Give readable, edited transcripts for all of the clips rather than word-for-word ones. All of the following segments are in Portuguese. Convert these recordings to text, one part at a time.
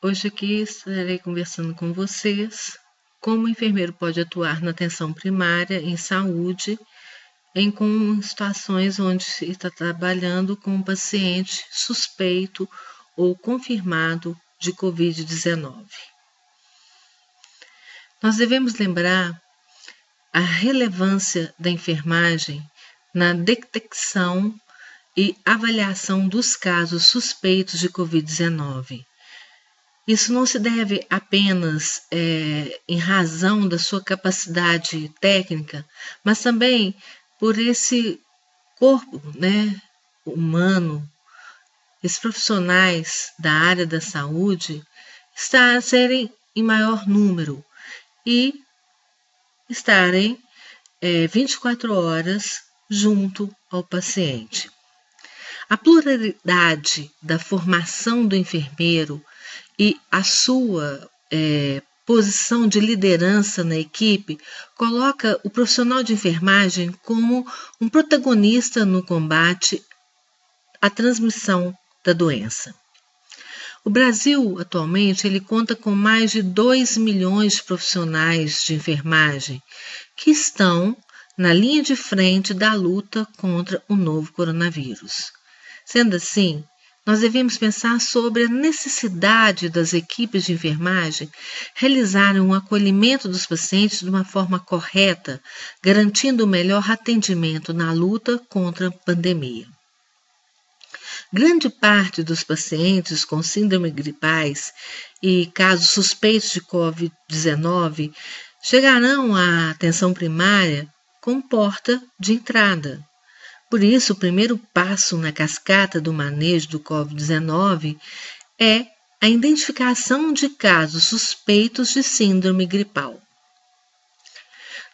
Hoje aqui estarei conversando com vocês como o enfermeiro pode atuar na atenção primária em saúde com situações onde se está trabalhando com um paciente suspeito ou confirmado de Covid-19. Nós devemos lembrar a relevância da enfermagem na detecção e avaliação dos casos suspeitos de Covid-19. Isso não se deve apenas em razão da sua capacidade técnica, mas também por esse corpo, humano, esses profissionais da área da saúde serem em maior número e estarem 24 horas junto ao paciente. A pluralidade da formação do enfermeiro e a sua posição de liderança na equipe coloca o profissional de enfermagem como um protagonista no combate à transmissão da doença. O Brasil, atualmente, ele conta com mais de 2 milhões de profissionais de enfermagem que estão na linha de frente da luta contra o novo coronavírus. Sendo assim, nós devemos pensar sobre a necessidade das equipes de enfermagem realizarem um acolhimento dos pacientes de uma forma correta, garantindo o melhor atendimento na luta contra a pandemia. Grande parte dos pacientes com síndrome gripais e casos suspeitos de Covid-19 chegarão à atenção primária com porta de entrada. Por isso, o primeiro passo na cascata do manejo do Covid-19 é a identificação de casos suspeitos de síndrome gripal.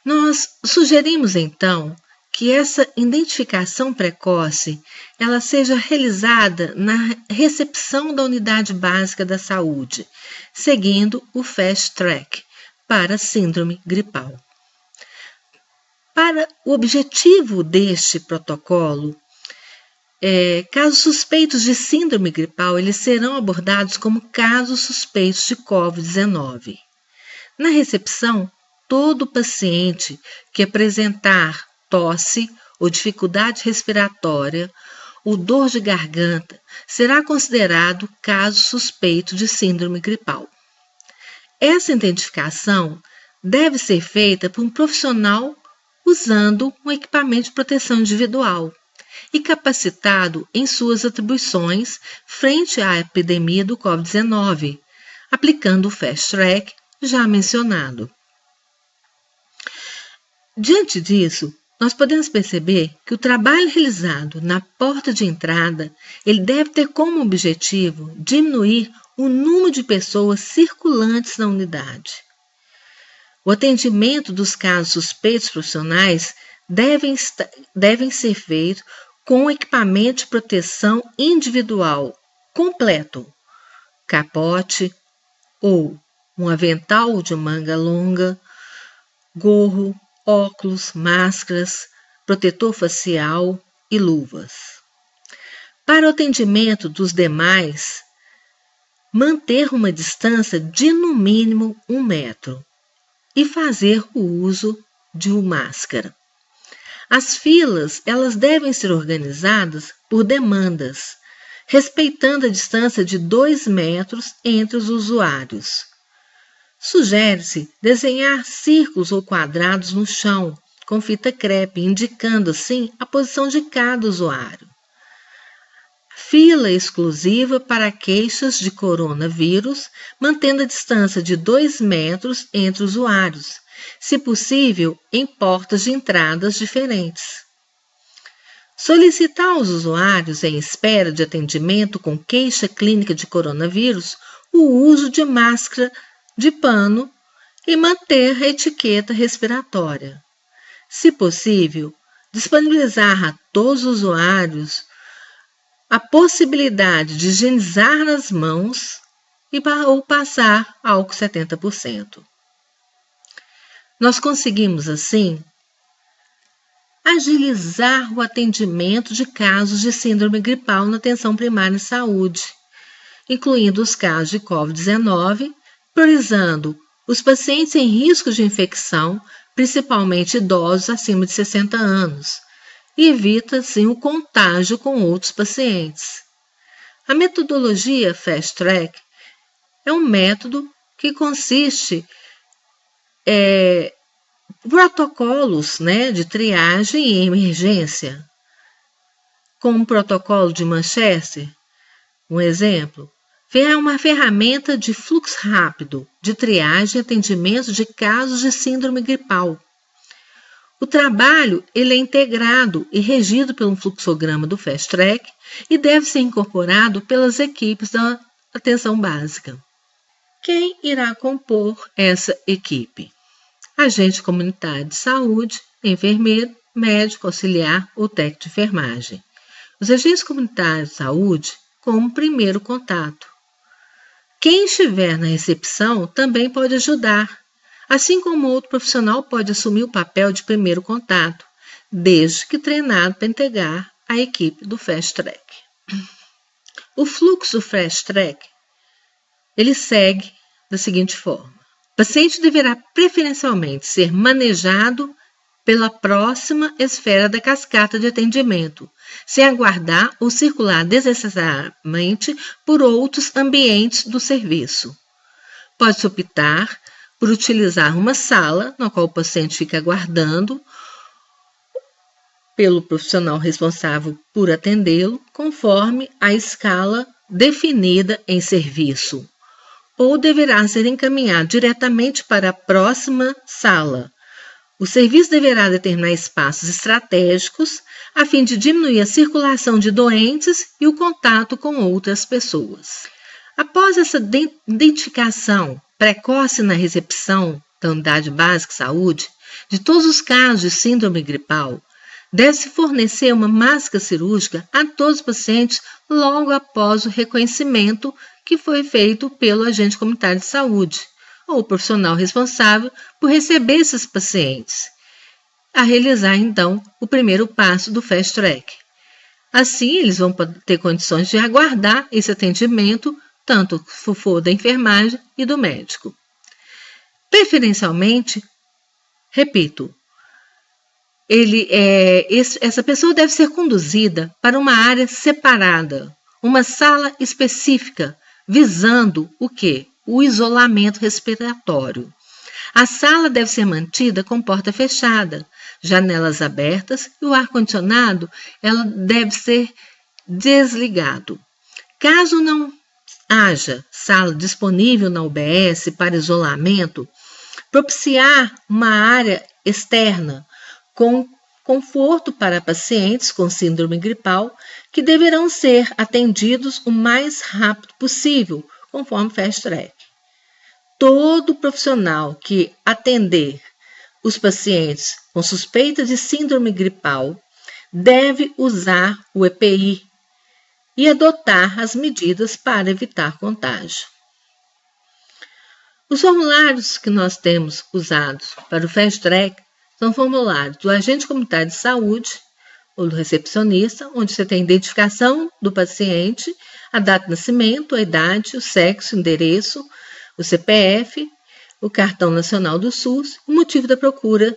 Nós sugerimos, então, que essa identificação precoce ela seja realizada na recepção da unidade básica da saúde, seguindo o Fast Track para síndrome gripal. Para o objetivo deste protocolo, casos suspeitos de síndrome gripal, eles serão abordados como casos suspeitos de Covid-19. Na recepção, todo paciente que apresentar tosse ou dificuldade respiratória ou dor de garganta será considerado caso suspeito de síndrome gripal. Essa identificação deve ser feita por um profissional usando um equipamento de proteção individual e capacitado em suas atribuições frente à epidemia do Covid-19, aplicando o Fast Track já mencionado. Diante disso, nós podemos perceber que o trabalho realizado na porta de entrada, ele deve ter como objetivo diminuir o número de pessoas circulantes na unidade. O atendimento dos casos suspeitos profissionais devem ser feito com equipamento de proteção individual completo, capote ou um avental de manga longa, gorro, óculos, máscaras, protetor facial e luvas. Para o atendimento dos demais, manter uma distância de no mínimo 1 metro. E fazer o uso de uma máscara. As filas, elas devem ser organizadas por demandas, respeitando a distância de 2 metros entre os usuários. Sugere-se desenhar círculos ou quadrados no chão, com fita crepe, indicando assim a posição de cada usuário. Fila exclusiva para queixas de coronavírus, mantendo a distância de 2 metros entre usuários, se possível, em portas de entradas diferentes. Solicitar aos usuários em espera de atendimento com queixa clínica de coronavírus o uso de máscara de pano e manter a etiqueta respiratória. Se possível, disponibilizar a todos os usuários a possibilidade de higienizar as mãos ou passar álcool 70%. Nós conseguimos, assim, agilizar o atendimento de casos de síndrome gripal na atenção primária em saúde incluindo os casos de Covid-19, priorizando os pacientes em risco de infecção, principalmente idosos acima de 60 anos, e evita, assim, o contágio com outros pacientes. A metodologia Fast Track é um método que consiste em protocolos, de triagem e emergência, como o protocolo de Manchester, um exemplo. É uma ferramenta de fluxo rápido, de triagem e atendimento de casos de síndrome gripal. O trabalho ele é integrado e regido pelo fluxograma do Fast Track e deve ser incorporado pelas equipes da atenção básica. Quem irá compor essa equipe? Agente comunitário de saúde, enfermeiro, médico, auxiliar ou técnico de enfermagem. Os agentes comunitários de saúde como primeiro contato. Quem estiver na recepção também pode ajudar, assim como outro profissional pode assumir o papel de primeiro contato, desde que treinado para integrar a equipe do Fast Track. O fluxo Fast Track ele segue da seguinte forma. O paciente deverá preferencialmente ser manejado pela próxima esfera da cascata de atendimento, sem aguardar ou circular desnecessariamente por outros ambientes do serviço. Pode-se optar por utilizar uma sala na qual o paciente fica aguardando pelo profissional responsável por atendê-lo, conforme a escala definida em serviço, ou deverá ser encaminhado diretamente para a próxima sala. O serviço deverá determinar espaços estratégicos a fim de diminuir a circulação de doentes e o contato com outras pessoas. Após essa identificação precoce na recepção da Unidade Básica de Saúde de todos os casos de síndrome gripal, deve-se fornecer uma máscara cirúrgica a todos os pacientes logo após o reconhecimento que foi feito pelo agente comunitário de saúde ou o profissional responsável por receber esses pacientes, a realizar, então, o primeiro passo do Fast Track. Assim, eles vão ter condições de aguardar esse atendimento, tanto se for da enfermagem e do médico. Preferencialmente, repito, essa pessoa deve ser conduzida para uma área separada, uma sala específica, visando o quê? O isolamento respiratório. A sala deve ser mantida com porta fechada, janelas abertas e o ar-condicionado ela deve ser desligado. Caso não haja sala disponível na UBS para isolamento, propiciar uma área externa com conforto para pacientes com síndrome gripal que deverão ser atendidos o mais rápido possível, conforme Fast Track. Todo profissional que atender os pacientes com suspeita de síndrome gripal deve usar o EPI e adotar as medidas para evitar contágio. Os formulários que nós temos usados para o Fast Track são formulários do agente comunitário de saúde ou do recepcionista, onde você tem a identificação do paciente, a data de nascimento, a idade, o sexo, o endereço, o CPF, o cartão nacional do SUS, o motivo da procura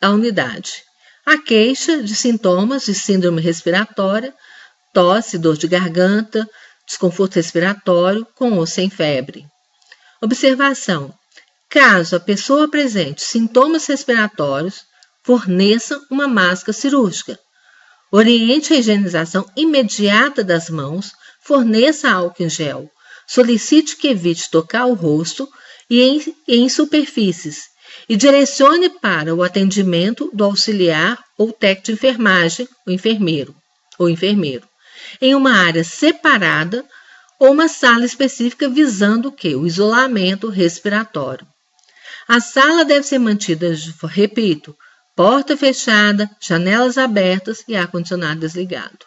da unidade. A queixa de sintomas de síndrome respiratória, tosse, dor de garganta, desconforto respiratório, com ou sem febre. Observação: caso a pessoa apresente sintomas respiratórios, forneça uma máscara cirúrgica. Oriente a higienização imediata das mãos, forneça álcool em gel. Solicite que evite tocar o rosto e em superfícies e direcione para o atendimento do auxiliar ou técnico de enfermagem, o enfermeiro ou enfermeiro, em uma área separada ou uma sala específica visando o quê? O isolamento respiratório. A sala deve ser mantida, repito, porta fechada, janelas abertas e ar-condicionado desligado.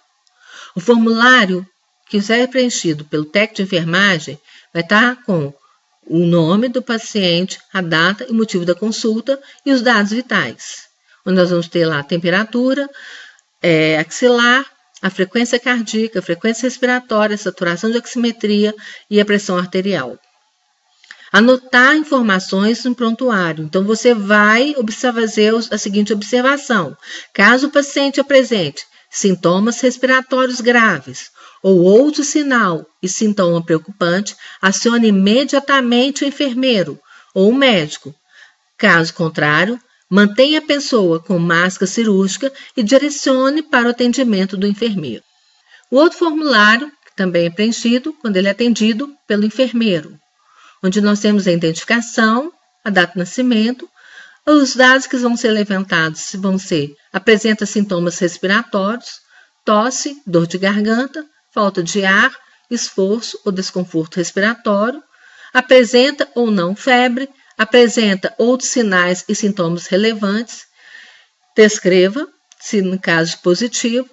O formulário que será preenchido pelo técnico de enfermagem vai estar com o nome do paciente, a data e motivo da consulta e os dados vitais. Onde nós vamos ter lá a temperatura, axilar, a frequência cardíaca, a frequência respiratória, a saturação de oximetria e a pressão arterial. Anotar informações no prontuário. Então, você vai fazer a seguinte observação. Caso o paciente apresente sintomas respiratórios graves ou outro sinal e sintoma preocupante, acione imediatamente o enfermeiro ou o médico. Caso contrário, mantenha a pessoa com máscara cirúrgica e direcione para o atendimento do enfermeiro. O outro formulário, que também é preenchido quando ele é atendido pelo enfermeiro, onde nós temos a identificação, a data de nascimento, os dados que vão ser levantados vão ser: apresenta sintomas respiratórios, tosse, dor de garganta, falta de ar, esforço ou desconforto respiratório, apresenta ou não febre, apresenta outros sinais e sintomas relevantes, descreva, se no caso positivo,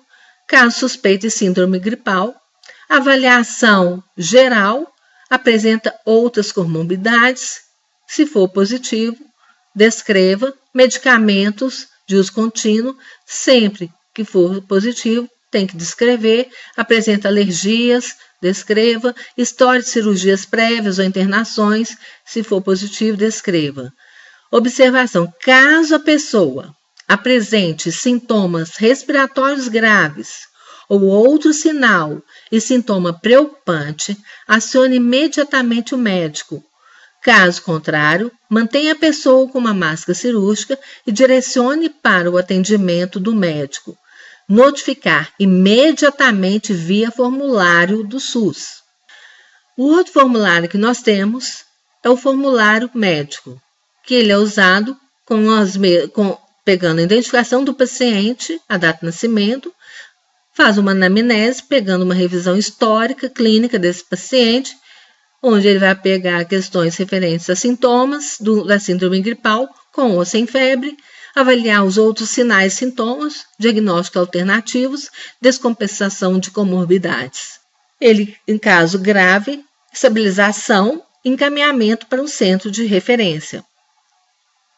caso suspeito de síndrome gripal, avaliação geral, apresenta outras comorbidades, se for positivo, descreva, medicamentos de uso contínuo, sempre que for positivo, tem que descrever, apresenta alergias, descreva, história de cirurgias prévias ou internações, se for positivo, descreva. Observação: caso a pessoa apresente sintomas respiratórios graves ou outro sinal e sintoma preocupante, acione imediatamente o médico. Caso contrário, mantenha a pessoa com uma máscara cirúrgica e direcione para o atendimento do médico. Notificar imediatamente via formulário do SUS. O outro formulário que nós temos é o formulário médico, que ele é usado pegando a identificação do paciente, a data de nascimento, faz uma anamnese, pegando uma revisão histórica, clínica desse paciente, onde ele vai pegar questões referentes a sintomas da síndrome gripal, com ou sem febre, avaliar os outros sinais e sintomas, diagnósticos alternativos, descompensação de comorbidades. Ele, em caso grave, estabilização, encaminhamento para um centro de referência.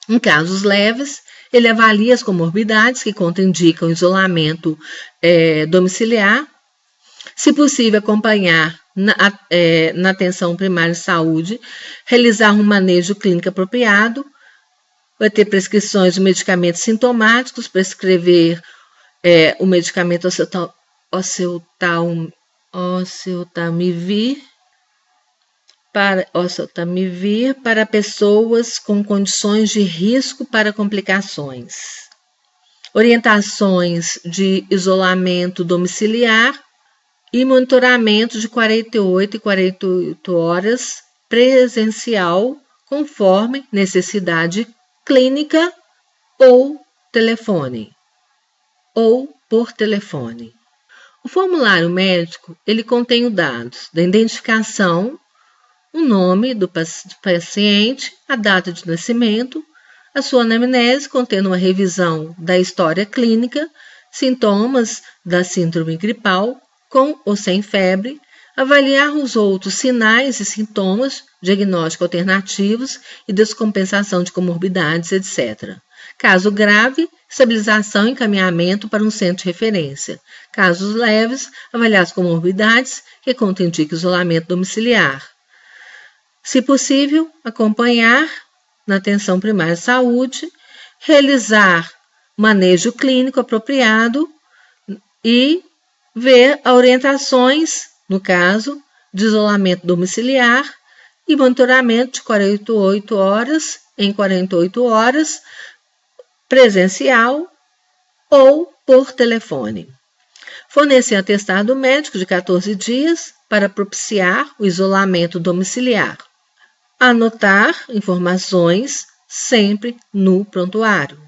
Em casos leves, ele avalia as comorbidades que contraindicam isolamento domiciliar, se possível acompanhar na atenção primária de saúde, realizar um manejo clínico apropriado, vai ter prescrições de medicamentos sintomáticos, prescrever o medicamento oseltamivir para pessoas com condições de risco para complicações. Orientações de isolamento domiciliar e monitoramento de 48 horas presencial, conforme necessidade clínica ou por telefone. O formulário médico, ele contém os dados da identificação, o nome do paciente, a data de nascimento, a sua anamnese, contendo uma revisão da história clínica, sintomas da síndrome gripal, com ou sem febre, avaliar os outros sinais e sintomas, diagnóstico alternativos e descompensação de comorbidades, etc. Caso grave, estabilização e encaminhamento para um centro de referência. Casos leves, avaliar as comorbidades que contraindicam isolamento domiciliar. Se possível, acompanhar na atenção primária de saúde, realizar manejo clínico apropriado e ver orientações, no caso, de isolamento domiciliar e monitoramento de 48 horas em 48 horas, presencial ou por telefone. Fornecer atestado médico de 14 dias para propiciar o isolamento domiciliar. Anotar informações sempre no prontuário.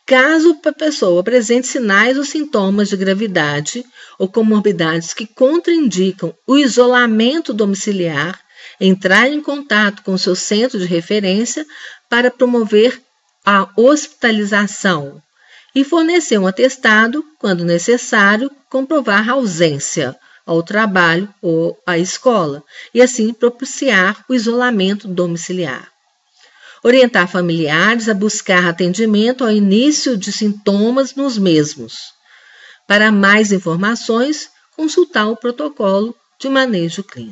Caso a pessoa apresente sinais ou sintomas de gravidade ou comorbidades que contraindicam o isolamento domiciliar, entrar em contato com o seu centro de referência para promover a hospitalização e fornecer um atestado, quando necessário, comprovar a ausência ao trabalho ou à escola e assim propiciar o isolamento domiciliar. Orientar familiares a buscar atendimento ao início de sintomas nos mesmos. Para mais informações, consultar o protocolo de manejo clínico.